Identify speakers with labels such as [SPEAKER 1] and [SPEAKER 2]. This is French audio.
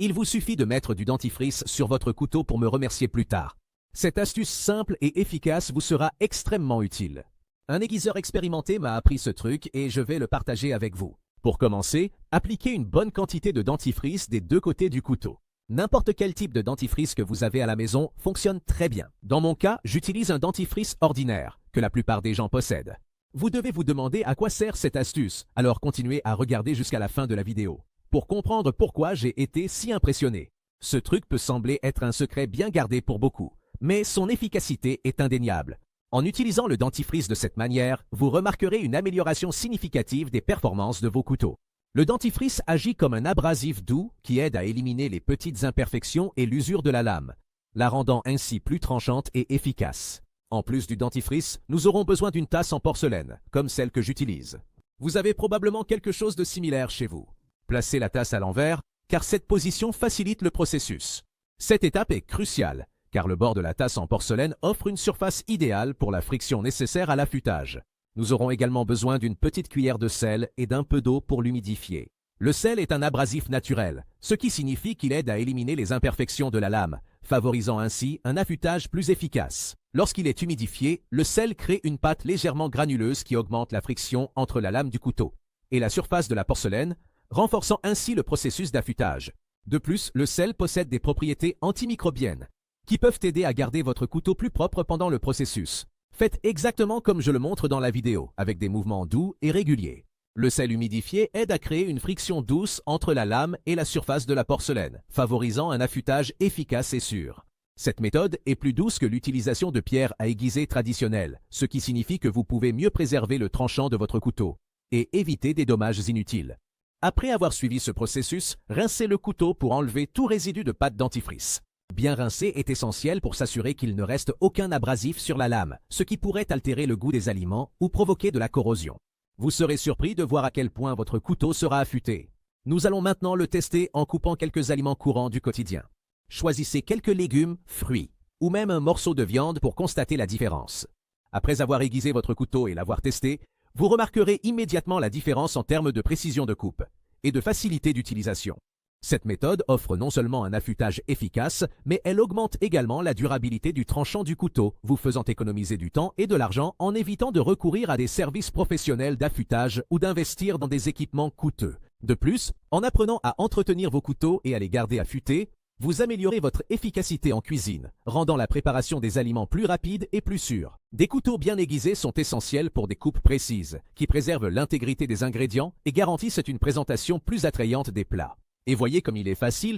[SPEAKER 1] Il vous suffit de mettre du dentifrice sur votre couteau pour me remercier plus tard. Cette astuce simple et efficace vous sera extrêmement utile. Un aiguiseur expérimenté m'a appris ce truc et je vais le partager avec vous. Pour commencer, appliquez une bonne quantité de dentifrice des deux côtés du couteau. N'importe quel type de dentifrice que vous avez à la maison fonctionne très bien. Dans mon cas, j'utilise un dentifrice ordinaire, que la plupart des gens possèdent. Vous devez vous demander à quoi sert cette astuce, alors continuez à regarder jusqu'à la fin de la vidéo, pour comprendre pourquoi j'ai été si impressionné. Ce truc peut sembler être un secret bien gardé pour beaucoup, mais son efficacité est indéniable. En utilisant le dentifrice de cette manière, vous remarquerez une amélioration significative des performances de vos couteaux. Le dentifrice agit comme un abrasif doux qui aide à éliminer les petites imperfections et l'usure de la lame, la rendant ainsi plus tranchante et efficace. En plus du dentifrice, nous aurons besoin d'une tasse en porcelaine, comme celle que j'utilise. Vous avez probablement quelque chose de similaire chez vous. Placez la tasse à l'envers, car cette position facilite le processus. Cette étape est cruciale, car le bord de la tasse en porcelaine offre une surface idéale pour la friction nécessaire à l'affûtage. Nous aurons également besoin d'une petite cuillère de sel et d'un peu d'eau pour l'humidifier. Le sel est un abrasif naturel, ce qui signifie qu'il aide à éliminer les imperfections de la lame, favorisant ainsi un affûtage plus efficace. Lorsqu'il est humidifié, le sel crée une pâte légèrement granuleuse qui augmente la friction entre la lame du couteau et la surface de la porcelaine, renforçant ainsi le processus d'affûtage. De plus, le sel possède des propriétés antimicrobiennes qui peuvent aider à garder votre couteau plus propre pendant le processus. Faites exactement comme je le montre dans la vidéo, avec des mouvements doux et réguliers. Le sel humidifié aide à créer une friction douce entre la lame et la surface de la porcelaine, favorisant un affûtage efficace et sûr. Cette méthode est plus douce que l'utilisation de pierres à aiguiser traditionnelles, ce qui signifie que vous pouvez mieux préserver le tranchant de votre couteau et éviter des dommages inutiles. Après avoir suivi ce processus, rincez le couteau pour enlever tout résidu de pâte dentifrice. Bien rincer est essentiel pour s'assurer qu'il ne reste aucun abrasif sur la lame, ce qui pourrait altérer le goût des aliments ou provoquer de la corrosion. Vous serez surpris de voir à quel point votre couteau sera affûté. Nous allons maintenant le tester en coupant quelques aliments courants du quotidien. Choisissez quelques légumes, fruits, ou même un morceau de viande pour constater la différence. Après avoir aiguisé votre couteau et l'avoir testé, vous remarquerez immédiatement la différence en termes de précision de coupe et de facilité d'utilisation. Cette méthode offre non seulement un affûtage efficace, mais elle augmente également la durabilité du tranchant du couteau, vous faisant économiser du temps et de l'argent en évitant de recourir à des services professionnels d'affûtage ou d'investir dans des équipements coûteux. De plus, en apprenant à entretenir vos couteaux et à les garder affûtés, vous améliorez votre efficacité en cuisine, rendant la préparation des aliments plus rapide et plus sûre. Des couteaux bien aiguisés sont essentiels pour des coupes précises, qui préservent l'intégrité des ingrédients et garantissent une présentation plus attrayante des plats. Et voyez comme il est facile de